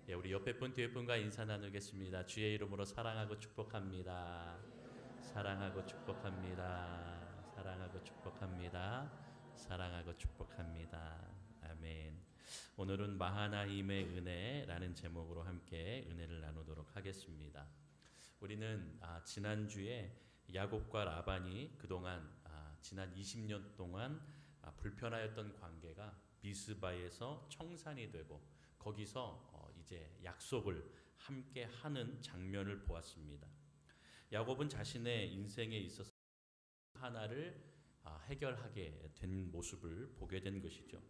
예, 우리 옆에 분 뒤에 분과 인사 나누겠습니다. 주의 이름으로 사랑하고 축복합니다. 사랑하고 축복합니다. 사랑하고 축복합니다. 사랑하고 축복합니다. 아멘. 오늘은 마하나임의 은혜라는 제목으로 함께 은혜를 나누도록 하겠습니다. 우리는 지난주에 야곱과 라반이 그동안 지난 20년 동안 불편하였던 관계가 미스바에서 청산이 되고 거기서 이제 약속을 함께 하는 장면을 보았습니다. 야곱은 자신의 인생에 있어서 하나를 해결하게 된 모습을 보게 된 것이죠.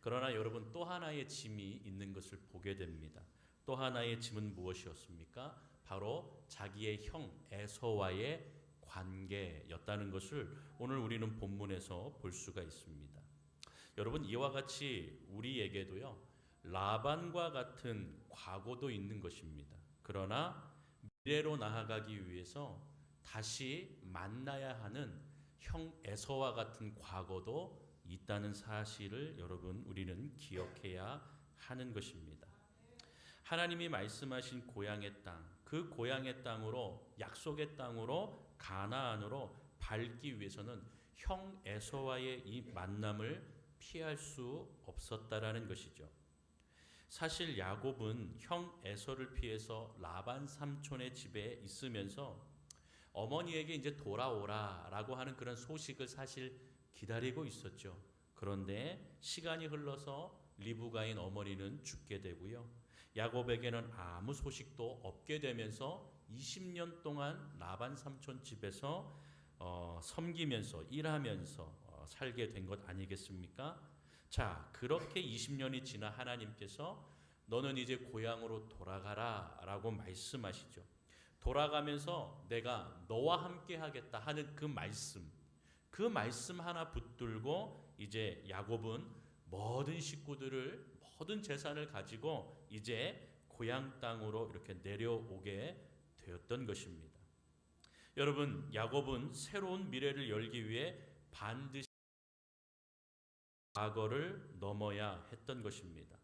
그러나 여러분, 또 하나의 짐이 있는 것을 보게 됩니다. 또 하나의 짐은 무엇이었습니까? 바로 자기의 형 에서와의 관계였다는 것을 오늘 우리는 본문에서 볼 수가 있습니다. 여러분, 이와 같이 우리에게도요, 라반과 같은 과거도 있는 것입니다. 그러나 미래로 나아가기 위해서 다시 만나야 하는 형 에서와 같은 과거도 있다는 사실을 여러분, 우리는 기억해야 하는 것입니다. 하나님이 말씀하신 고향의 땅, 그 고향의 땅으로, 약속의 땅으로, 가나안으로 밟기 위해서는 형 에서와의 이 만남을 피할 수 없었다라는 것이죠. 사실 야곱은 형 에서를 피해서 라반 삼촌의 집에 있으면서 어머니에게 이제 돌아오라라고 하는 그런 소식을 사실 기다리고 있었죠. 그런데 시간이 흘러서 리브가인 어머니는 죽게 되고요. 야곱에게는 아무 소식도 없게 되면서 20년 동안 라반 삼촌 집에서 섬기면서 일하면서 살게 된 것 아니겠습니까? 자, 그렇게 20년이 지나 하나님께서 너는 이제 고향으로 돌아가라 라고 말씀하시죠. 돌아가면서 내가 너와 함께 하겠다 하는 그 말씀 하나 붙들고 이제 야곱은 모든 식구들을, 모든 재산을 가지고 이제 고향 땅으로 이렇게 내려오게 되었던 것입니다. 여러분, 야곱은 새로운 미래를 열기 위해 반드시 과거를 넘어야 했던 것입니다.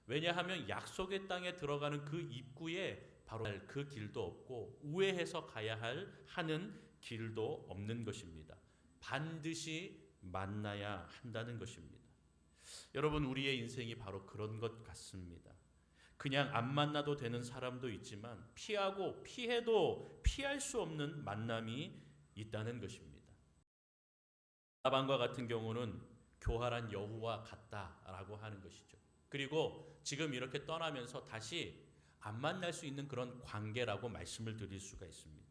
왜냐하면 약속의 땅에 들어가는 그 입구에 바로 그 길도 없고 우회해서 가야 하는 길도 없는 것입니다. 반드시 만나야 한다는 것입니다. 여러분, 우리의 인생이 바로 그런 것 같습니다. 그냥 안 만나도 되는 사람도 있지만 피하고 피해도 피할 수 없는 만남이 있다는 것입니다. 라반과 같은 경우는 교활한 여우와 같다라고 하는 것이죠. 그리고 지금 이렇게 떠나면서 다시 안 만날 수 있는 그런 관계라고 말씀을 드릴 수가 있습니다.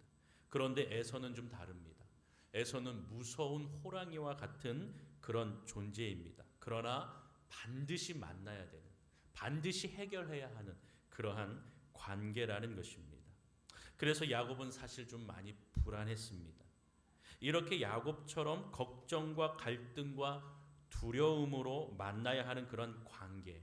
그런데 에서는 좀 다릅니다. 에서는 무서운 호랑이와 같은 그런 존재입니다. 그러나 반드시 만나야 되는, 반드시 해결해야 하는 그러한 관계라는 것입니다. 그래서 야곱은 사실 좀 많이 불안했습니다. 이렇게 야곱처럼 걱정과 갈등과 두려움으로 만나야 하는 그런 관계,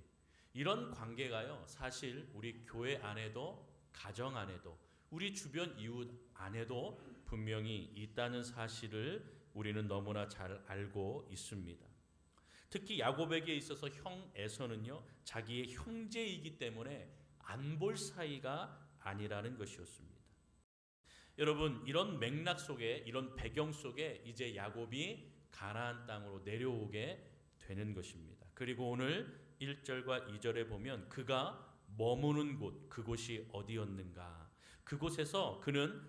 이런 관계가요, 사실 우리 교회 안에도, 가정 안에도, 우리 주변 이웃 안에도 분명히 있다는 사실을 우리는 너무나 잘 알고 있습니다. 특히 야곱에게 있어서 형 에서는요, 자기의 형제이기 때문에 안 볼 사이가 아니라는 것이었습니다. 여러분, 이런 맥락 속에, 이런 배경 속에 이제 야곱이 가나안 땅으로 내려오게 되는 것입니다. 그리고 오늘 1절과 2절에 보면 그가 머무는 곳, 그곳이 어디였는가? 그곳에서 그는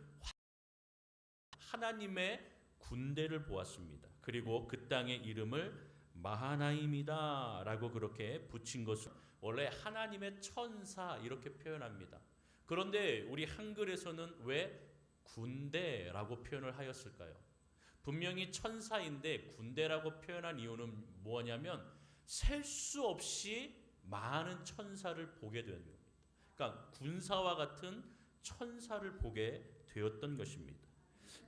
하나님의 군대를 보았습니다. 그리고 그 땅의 이름을 마하나임이다 라고 그렇게 붙인 것은 원래 하나님의 천사 이렇게 표현합니다. 그런데 우리 한글에서는 왜 군대라고 표현을 하였을까요? 분명히 천사인데 군대라고 표현한 이유는 뭐냐면 셀 수 없이 많은 천사를 보게 되는 겁니다. 그러니까 군사와 같은 천사를 보게 되었던 것입니다.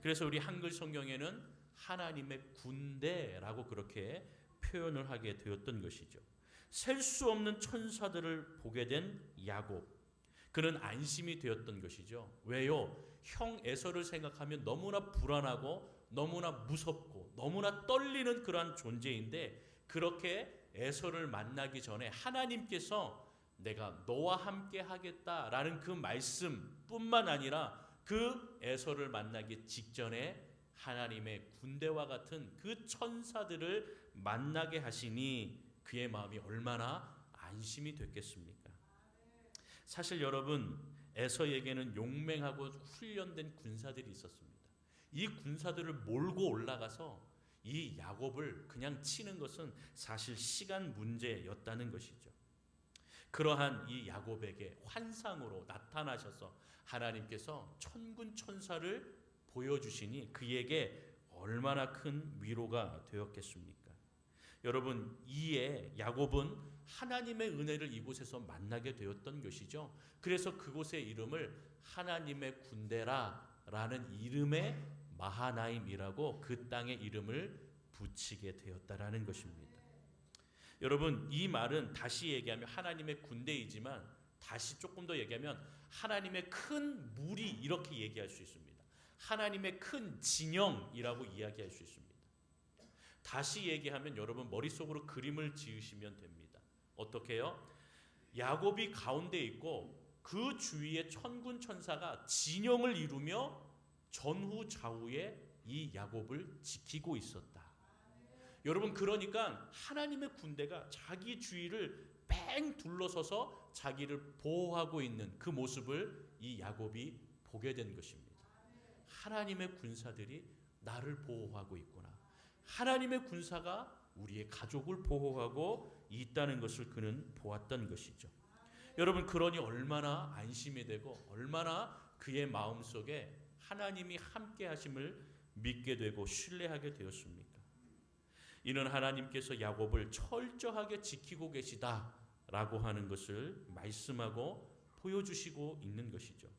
그래서 우리 한글 성경에는 하나님의 군대라고 그렇게 표현을 하게 되었던 것이죠. 셀 수 없는 천사들을 보게 된 야곱, 그는 안심이 되었던 것이죠. 왜요? 형 에서를 생각하면 너무나 불안하고 너무나 무섭고 너무나 떨리는 그러한 존재인데, 그렇게 에서를 만나기 전에 하나님께서 내가 너와 함께 하겠다라는 그 말씀뿐만 아니라 그 에서를 만나기 직전에 하나님의 군대와 같은 그 천사들을 만나게 하시니 그의 마음이 얼마나 안심이 됐겠습니까? 사실 여러분, 에서에게는 용맹하고 훈련된 군사들이 있었습니다. 이 군사들을 몰고 올라가서 이 야곱을 그냥 치는 것은 사실 시간 문제였다는 것이죠. 그러한 이 야곱에게 환상으로 나타나셔서 하나님께서 천군 천사를 보여주시니 그에게 얼마나 큰 위로가 되었겠습니까? 여러분, 이에 야곱은 하나님의 은혜를 이곳에서 만나게 되었던 것이죠. 그래서 그곳의 이름을 하나님의 군대라라는 이름의 마하나임이라고 그 땅의 이름을 붙이게 되었다라는 것입니다. 여러분, 이 말은 다시 얘기하면 하나님의 군대이지만 다시 조금 더 얘기하면 하나님의 큰 무리 이렇게 얘기할 수 있습니다. 하나님의 큰 진영이라고 이야기할 수 있습니다. 다시 얘기하면 여러분 머릿속으로 그림을 지으시면 됩니다. 어떻게요? 야곱이 가운데 있고 그 주위에 천군 천사가 진영을 이루며 전후 좌우에 이 야곱을 지키고 있었다. 여러분, 그러니까 하나님의 군대가 자기 주위를 뺑 둘러서서 자기를 보호하고 있는 그 모습을 이 야곱이 보게 된 것입니다. 하나님의 군사들이 나를 보호하고 있구나. 하나님의 군사가 우리의 가족을 보호하고 있다는 것을 그는 보았던 것이죠. 여러분, 그러니 얼마나 안심이 되고 얼마나 그의 마음속에 하나님이 함께 하심을 믿게 되고 신뢰하게 되었습니까? 이는 하나님께서 야곱을 철저하게 지키고 계시다라고 하는 것을 말씀하고 보여주시고 있는 것이죠.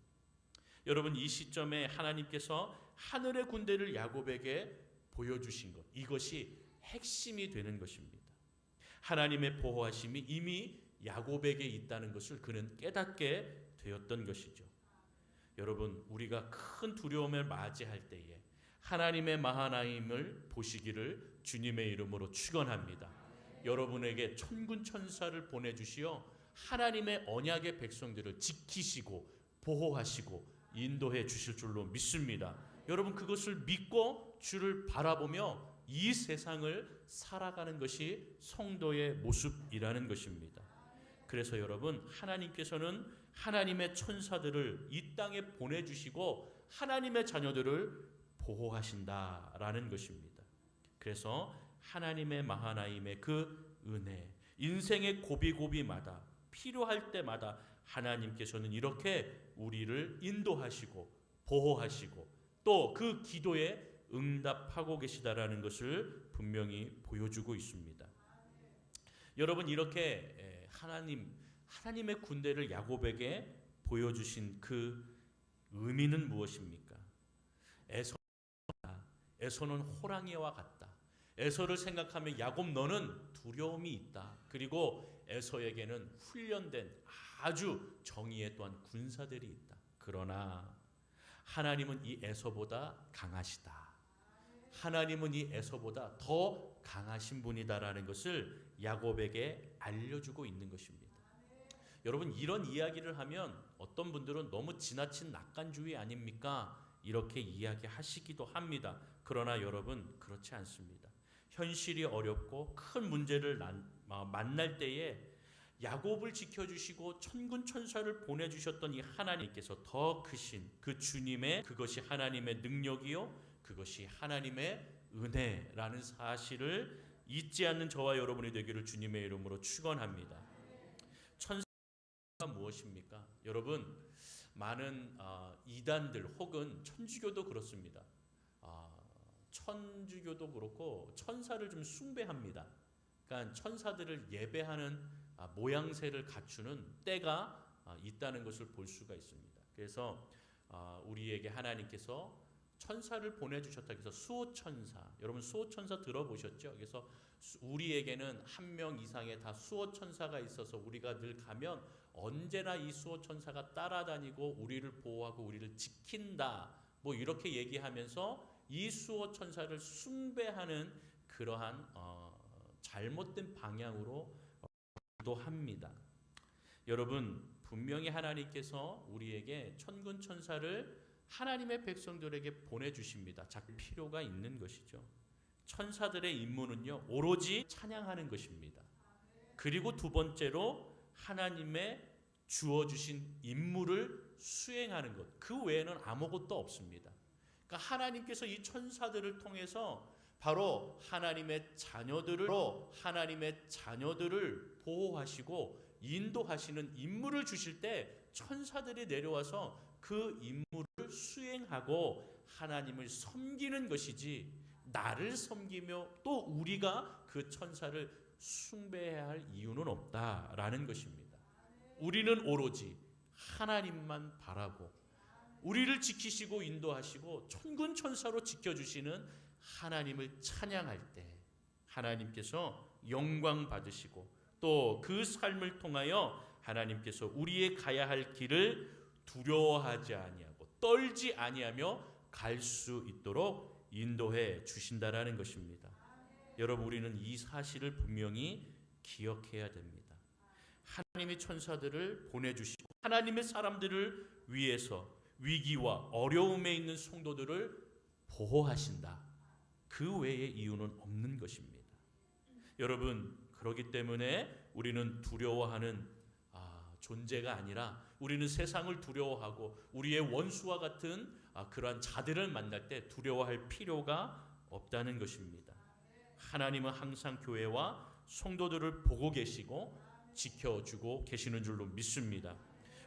여러분, 이 시점에 하나님께서 하늘의 군대를 야곱에게 보여주신 것, 이것이 핵심이 되는 것입니다. 하나님의 보호하심이 이미 야곱에게 있다는 것을 그는 깨닫게 되었던 것이죠. 여러분, 우리가 큰 두려움을 맞이할 때에 하나님의 마하나임을 보시기를 주님의 이름으로 축원합니다. 여러분에게 천군 천사를 보내주시어 하나님의 언약의 백성들을 지키시고 보호하시고 인도해 주실 줄로 믿습니다. 여러분, 그것을 믿고 주를 바라보며 이 세상을 살아가는 것이 성도의 모습이라는 것입니다. 그래서 여러분, 하나님께서는 하나님의 천사들을 이 땅에 보내주시고 하나님의 자녀들을 보호하신다라는 것입니다. 그래서 하나님의 마하나임의 그 은혜, 인생의 고비고비마다 필요할 때마다 하나님께서는 이렇게 우리를 인도하시고 보호하시고 또 그 기도에 응답하고 계시다라는 것을 분명히 보여주고 있습니다. 여러분, 이렇게 하나님의 군대를 야곱에게 보여주신 그 의미는 무엇입니까? 에서는 호랑이와 같다. 에서를 생각하면 야곱 너는 두려움이 있다. 그리고 에서에게는 훈련된 아주 정의에 또한 군사들이 있다. 그러나 하나님은 이 에서보다 강하시다. 하나님은 이 에서보다 더 강하신 분이다라는 것을 야곱에게 알려주고 있는 것입니다. 여러분, 이런 이야기를 하면 어떤 분들은 너무 지나친 낙관주의 아닙니까? 이렇게 이야기하시기도 합니다. 그러나 여러분, 그렇지 않습니다. 현실이 어렵고 큰 문제를 만날 때에 야곱을 지켜주시고 천군 천사를 보내주셨던 이 하나님께서 더 크신 그 주님의 그것이 하나님의 능력이요 그것이 하나님의 은혜라는 사실을 잊지 않는 저와 여러분이 되기를 주님의 이름으로 축원합니다. 천사가 무엇입니까? 여러분, 많은 이단들 혹은 천주교도 그렇습니다. 천주교도 그렇고 천사를 좀 숭배합니다. 그러니까 천사들을 예배하는 모양새를 갖추는 때가 있다는 것을 볼 수가 있습니다. 그래서 우리에게 하나님께서 천사를 보내주셨다. 그래서 수호천사, 여러분 수호천사 들어보셨죠? 그래서 우리에게는 한 명 이상의 다 수호천사가 있어서 우리가 늘 가면 언제나 이 수호천사가 따라다니고 우리를 보호하고 우리를 지킨다. 뭐 이렇게 얘기하면서 이 수호천사를 숭배하는 그러한 잘못된 방향으로 도 합니다. 여러분, 분명히 하나님께서 우리에게 천군 천사를 하나님의 백성들에게 보내주십니다. 자, 필요가 있는 것이죠. 천사들의 임무는요, 오로지 찬양하는 것입니다. 그리고 두 번째로 하나님의 주어주신 임무를 수행하는 것, 그 외에는 아무것도 없습니다. 그러니까 하나님께서 이 천사들을 통해서 바로 하나님의 자녀들을 보호하시고 인도하시는 임무를 주실 때 천사들이 내려와서 그 임무를 수행하고 하나님을 섬기는 것이지, 나를 섬기며 또 우리가 그 천사를 숭배해야 할 이유는 없다라는 것입니다. 우리는 오로지 하나님만 바라고 우리를 지키시고 인도하시고 천군 천사로 지켜주시는 하나님을 찬양할 때 하나님께서 영광 받으시고 또 그 삶을 통하여 하나님께서 우리의 가야 할 길을 두려워하지 아니하고 떨지 아니하며 갈 수 있도록 인도해 주신다라는 것입니다. 여러분, 우리는 이 사실을 분명히 기억해야 됩니다. 하나님의 천사들을 보내주시고 하나님의 사람들을 위해서 위기와 어려움에 있는 성도들을 보호하신다. 그 외의 이유는 없는 것입니다. 여러분, 그렇기 때문에 우리는 두려워하는 존재가 아니라 우리는 세상을 두려워하고 우리의 원수와 같은 그러한 자들을 만날 때 두려워할 필요가 없다는 것입니다. 하나님은 항상 교회와 성도들을 보고 계시고 지켜주고 계시는 줄로 믿습니다.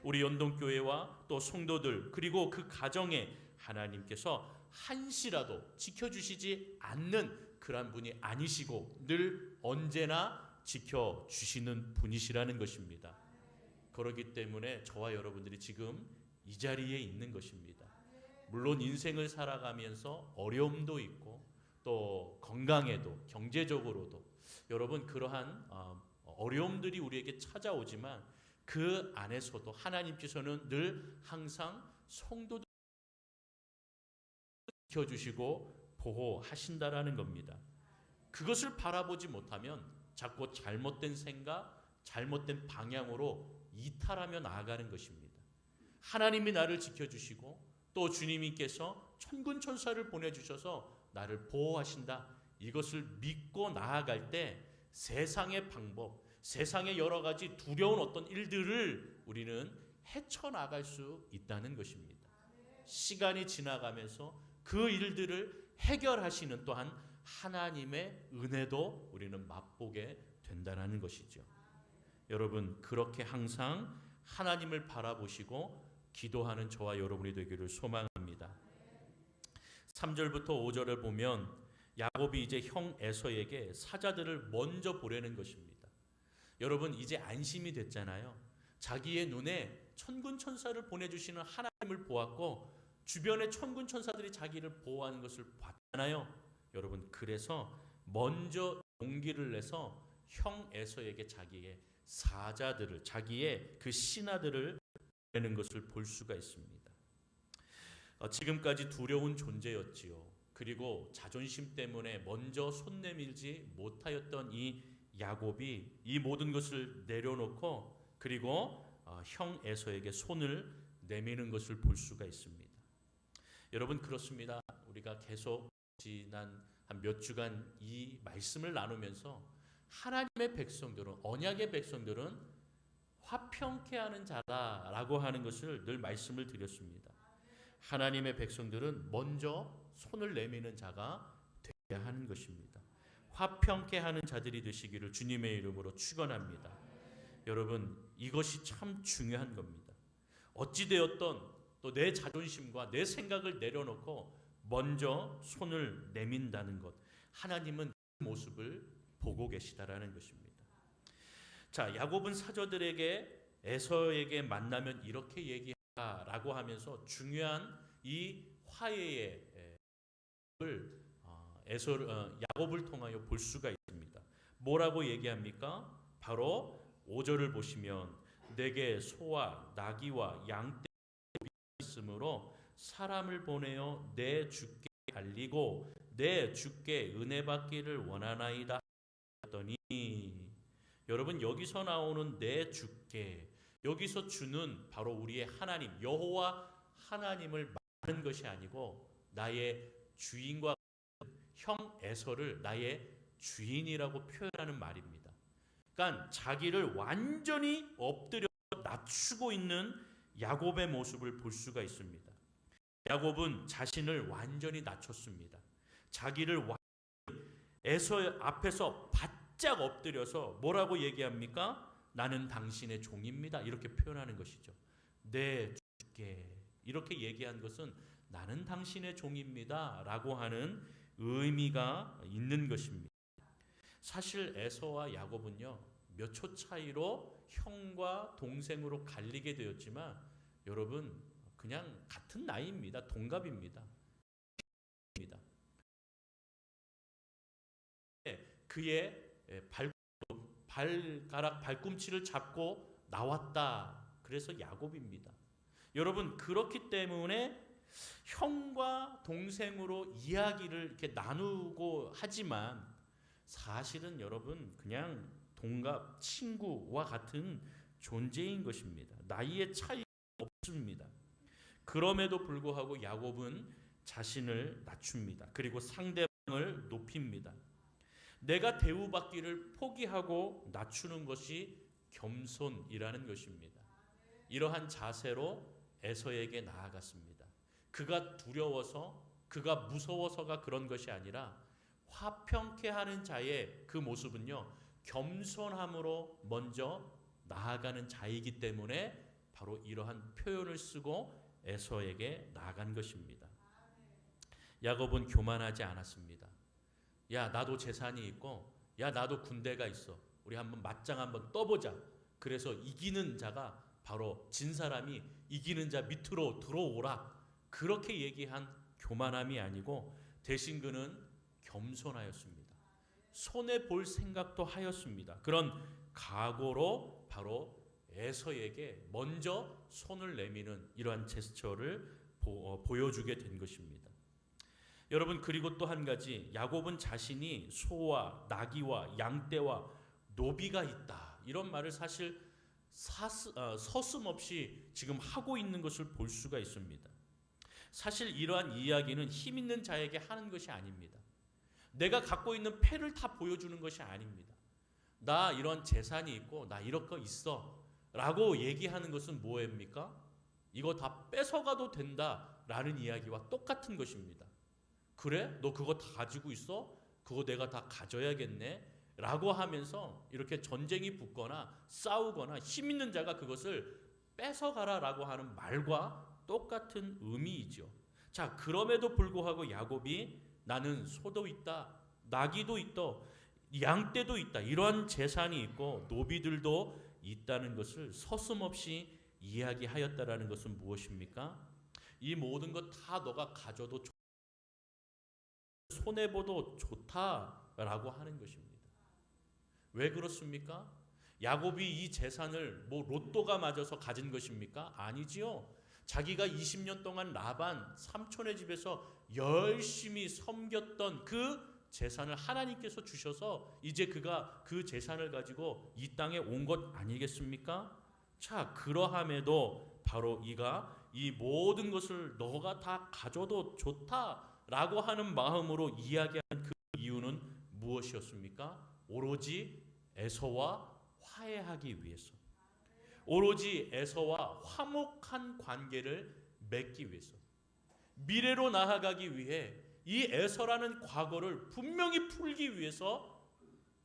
우리 연동교회와 또 성도들 그리고 그 가정에 하나님께서 한시라도 지켜주시지 않는 그런 분이 아니시고 늘 언제나 지켜주시는 분이시라는 것입니다. 그렇기 때문에 저와 여러분들이 지금 이 자리에 있는 것입니다. 물론 인생을 살아가면서 어려움도 있고 또 건강에도 경제적으로도 여러분 그러한 어려움들이 우리에게 찾아오지만 그 안에서도 하나님께서는 늘 항상 성도들 지켜주시고 보호하신다라는 겁니다. 그것을 바라보지 못하면 자꾸 잘못된 생각, 잘못된 방향으로 이탈하며 나아가는 것입니다. 하나님이 나를 지켜주시고 또 주님께서 천군 천사를 보내주셔서 나를 보호하신다. 이것을 믿고 나아갈 때 세상의 방법, 세상의 여러 가지 두려운 어떤 일들을 우리는 헤쳐나갈 수 있다는 것입니다. 시간이 지나가면서 그 일들을 해결하시는 또한 하나님의 은혜도 우리는 맛보게 된다는 것이죠. 여러분, 그렇게 항상 하나님을 바라보시고 기도하는 저와 여러분이 되기를 소망합니다. 3절부터 5절을 보면 야곱이 이제 형 에서에게 사자들을 먼저 보내는 것입니다. 여러분, 이제 안심이 됐잖아요. 자기의 눈에 천군 천사를 보내주시는 하나님을 보았고 주변의 천군 천사들이 자기를 보호하는 것을 봤잖아요. 여러분, 그래서 먼저 용기를 내서 형 에서에게 자기의 사자들을, 자기의 그 신하들을 보내는 것을 볼 수가 있습니다. 지금까지 두려운 존재였지요. 그리고 자존심 때문에 먼저 손 내밀지 못하였던 이 야곱이 이 모든 것을 내려놓고 그리고 형 에서에게 손을 내미는 것을 볼 수가 있습니다. 여러분, 그렇습니다. 우리가 계속 지난 한 몇 주간 이 말씀을 나누면서 하나님의 백성들은, 언약의 백성들은 화평케 하는 자다라고 하는 것을 늘 말씀을 드렸습니다. 하나님의 백성들은 먼저 손을 내미는 자가 되어야 하는 것입니다. 화평케 하는 자들이 되시기를 주님의 이름으로 축원합니다. 여러분, 이것이 참 중요한 겁니다. 어찌되었던 또 내 자존심과 내 생각을 내려놓고 먼저 손을 내민다는 것, 하나님은 그 모습을 보고 계시다라는 것입니다. 자, 야곱은 사자들에게 에서에게 만나면 이렇게 얘기하라고 하면서 중요한 이 화해의 야곱을 통하여 볼 수가 있습니다. 뭐라고 얘기합니까? 바로 5절을 보시면 내게 소와 나귀와 양떼 있으므로 사람을 보내어 내 주께 알리고 내 주께 은혜 받기를 원하나이다 했더니, 여러분, 여기서 나오는 내 주께, 여기서 주는 바로 우리의 하나님 여호와 하나님을 말하는 것이 아니고 나의 주인과 형 에서를 나의 주인이라고 표현하는 말입니다. 그러니까 자기를 완전히 엎드려 낮추고 있는 야곱의 모습을 볼 수가 있습니다. 야곱은 자신을 완전히 낮췄습니다. 자기를 에서 앞에서 바짝 엎드려서 뭐라고 얘기합니까? 나는 당신의 종입니다. 이렇게 표현하는 것이죠. 네, 주께. 이렇게 얘기한 것은 나는 당신의 종입니다. 라고 하는 의미가 있는 것입니다. 사실 에서와 야곱은요, 몇 초 차이로 형과 동생으로 갈리게 되었지만 여러분, 그냥 같은 나이입니다. 동갑입니다. 그의 발가락 발꿈치를 잡고 나왔다. 그래서 야곱입니다. 여러분, 그렇기 때문에 형과 동생으로 이야기를 이렇게 나누고 하지만 사실은 여러분 그냥 동갑 친구와 같은 존재인 것입니다. 나이의 차이가 없습니다. 그럼에도 불구하고 야곱은 자신을 낮춥니다. 그리고 상대방을 높입니다. 내가 대우받기를 포기하고 낮추는 것이 겸손이라는 것입니다. 이러한 자세로 에서에게 나아갔습니다. 그가 두려워서, 그가 무서워서가 그런 것이 아니라 화평케 하는 자의 그 모습은요, 겸손함으로 먼저 나아가는 자이기 때문에 바로 이러한 표현을 쓰고 에서에게 나아간 것입니다. 야곱은 교만하지 않았습니다. 야, 나도 재산이 있고, 야, 나도 군대가 있어. 우리 한번 맞짱 한번 떠보자. 그래서 이기는 자가 바로 진 사람이 이기는 자 밑으로 들어오라. 그렇게 얘기한 교만함이 아니고 대신 그는 겸손하였습니다. 손해 볼 생각도 하였습니다. 그런 각오로 바로 에서에게 먼저 손을 내미는 이러한 제스처를 보여주게 된 것입니다. 여러분, 그리고 또 한 가지, 야곱은 자신이 소와 나귀와 양떼와 노비가 있다, 이런 말을 사실 서슴없이 지금 하고 있는 것을 볼 수가 있습니다. 사실 이러한 이야기는 힘 있는 자에게 하는 것이 아닙니다. 내가 갖고 있는 패를 다 보여주는 것이 아닙니다. 나 이런 재산이 있고 나 이런 거 있어 라고 얘기하는 것은 뭐입니까? 이거 다 뺏어가도 된다라는 이야기와 똑같은 것입니다. 그래? 너 그거 다 가지고 있어? 그거 내가 다 가져야겠네? 라고 하면서 이렇게 전쟁이 붙거나 싸우거나 힘 있는 자가 그것을 뺏어가라 라고 하는 말과 똑같은 의미이죠. 자, 그럼에도 불구하고 야곱이 나는 소도 있다, 나귀도 있다, 양떼도 있다, 이러한 재산이 있고 노비들도 있다는 것을 서슴없이 이야기하였다라는 것은 무엇입니까? 이 모든 것 다 너가 가져도 손해보도 좋다라고 하는 것입니다. 왜 그렇습니까? 야곱이 이 재산을 뭐 로또가 맞아서 가진 것입니까? 아니지요. 자기가 20년 동안 라반 삼촌의 집에서 열심히 섬겼던 그 재산을 하나님께서 주셔서 이제 그가 그 재산을 가지고 이 땅에 온 것 아니겠습니까? 자, 그러함에도 바로 이가 이 모든 것을 너가 다 가져도 좋다라고 하는 마음으로 이야기한 그 이유는 무엇이었습니까? 오로지 에서와 화해하기 위해서, 오로지 에서와 화목한 관계를 맺기 위해서, 미래로 나아가기 위해 이 에서라는 과거를 분명히 풀기 위해서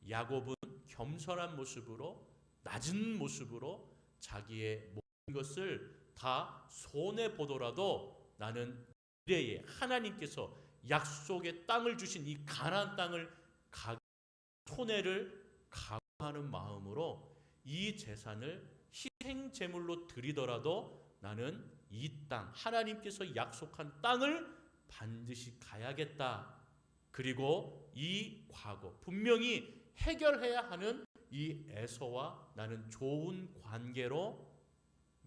야곱은 겸손한 모습으로, 낮은 모습으로 자기의 모든 것을 다 손해보더라도 나는 미래에 하나님께서 약속의 땅을 주신 이 가나안 땅을 손해를 각오하는 마음으로 이 재산을 희생 제물로 드리더라도 나는 이 땅, 하나님께서 약속한 땅을 반드시 가야겠다. 그리고 이 과거 분명히 해결해야 하는 이 에서와 나는 좋은 관계로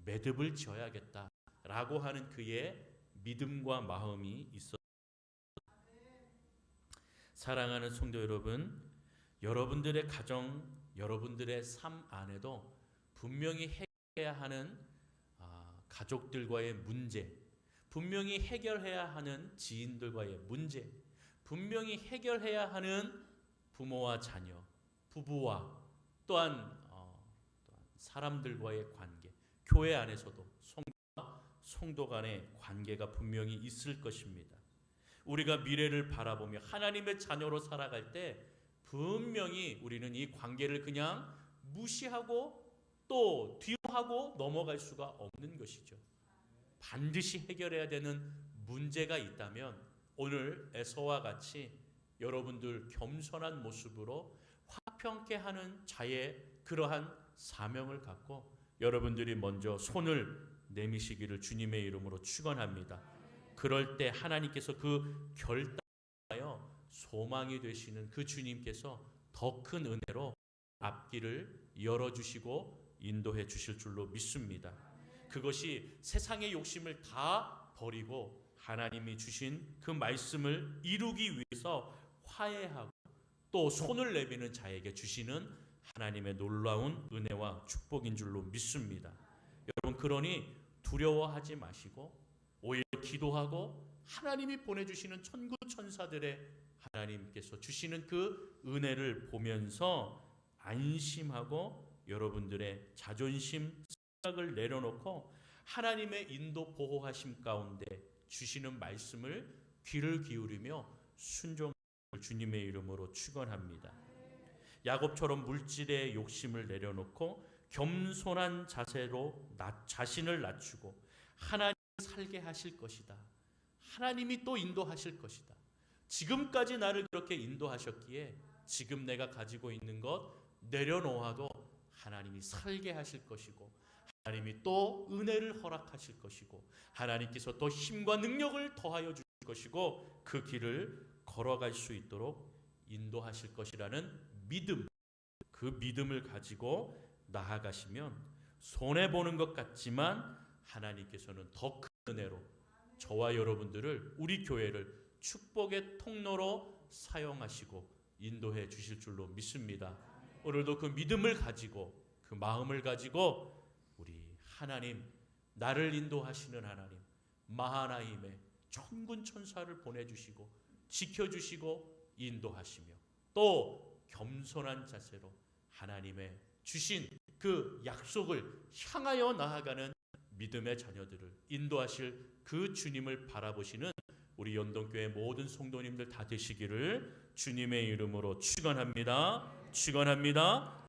매듭을 지어야겠다라고 하는 그의 믿음과 마음이 있었습니다. 사랑하는 성도 여러분, 여러분들의 가정, 여러분들의 삶 안에도 분명히 해야 하는 가족들과의 문제, 분명히 해결해야 하는 지인들과의 문제, 분명히 해결해야 하는 부모와 자녀, 부부와 또한 사람들과의 관계, 교회 안에서도 성도 간의 관계가 분명히 있을 것입니다. 우리가 미래를 바라보며 하나님의 자녀로 살아갈 때 분명히 우리는 이 관계를 그냥 무시하고 또 뒤로하고 넘어갈 수가 없는 것이죠. 반드시 해결해야 되는 문제가 있다면 오늘 에서와 같이 여러분들 겸손한 모습으로 화평케 하는 자의 그러한 사명을 갖고 여러분들이 먼저 손을 내미시기를 주님의 이름으로 축원합니다. 그럴 때 하나님께서 그 결단하여 소망이 되시는 그 주님께서 더 큰 은혜로 앞길을 열어주시고 인도해 주실 줄로 믿습니다. 그것이 세상의 욕심을 다 버리고 하나님이 주신 그 말씀을 이루기 위해서 화해하고 또 손을 내미는 자에게 주시는 하나님의 놀라운 은혜와 축복인 줄로 믿습니다. 여러분, 그러니 두려워하지 마시고 오히려 기도하고 하나님이 보내주시는 천군 천사들의 하나님께서 주시는 그 은혜를 보면서 안심하고 여러분들의 자존심, 생각을 내려놓고 하나님의 인도 보호하심 가운데 주시는 말씀을 귀를 기울이며 순종할 주님의 이름으로 축원합니다. 야곱처럼 물질의 욕심을 내려놓고 겸손한 자세로 자신을 낮추고 하나님을 살게 하실 것이다. 하나님이 또 인도하실 것이다. 지금까지 나를 그렇게 인도하셨기에 지금 내가 가지고 있는 것 내려놓아도 하나님이 살게 하실 것이고 하나님이 또 은혜를 허락하실 것이고 하나님께서 또 힘과 능력을 더하여 주실 것이고 그 길을 걸어갈 수 있도록 인도하실 것이라는 믿음, 그 믿음을 가지고 나아가시면 손해보는 것 같지만 하나님께서는 더 큰 은혜로 저와 여러분들을, 우리 교회를 축복의 통로로 사용하시고 인도해 주실 줄로 믿습니다. 오늘도 그 믿음을 가지고 그 마음을 가지고 우리 하나님, 나를 인도하시는 하나님 마하나임의 천군 천사를 보내주시고 지켜주시고 인도하시며 또 겸손한 자세로 하나님의 주신 그 약속을 향하여 나아가는 믿음의 자녀들을 인도하실 그 주님을 바라보시는 우리 연동교회 모든 성도님들 다 되시기를 주님의 이름으로 축원합니다. 축원합니다.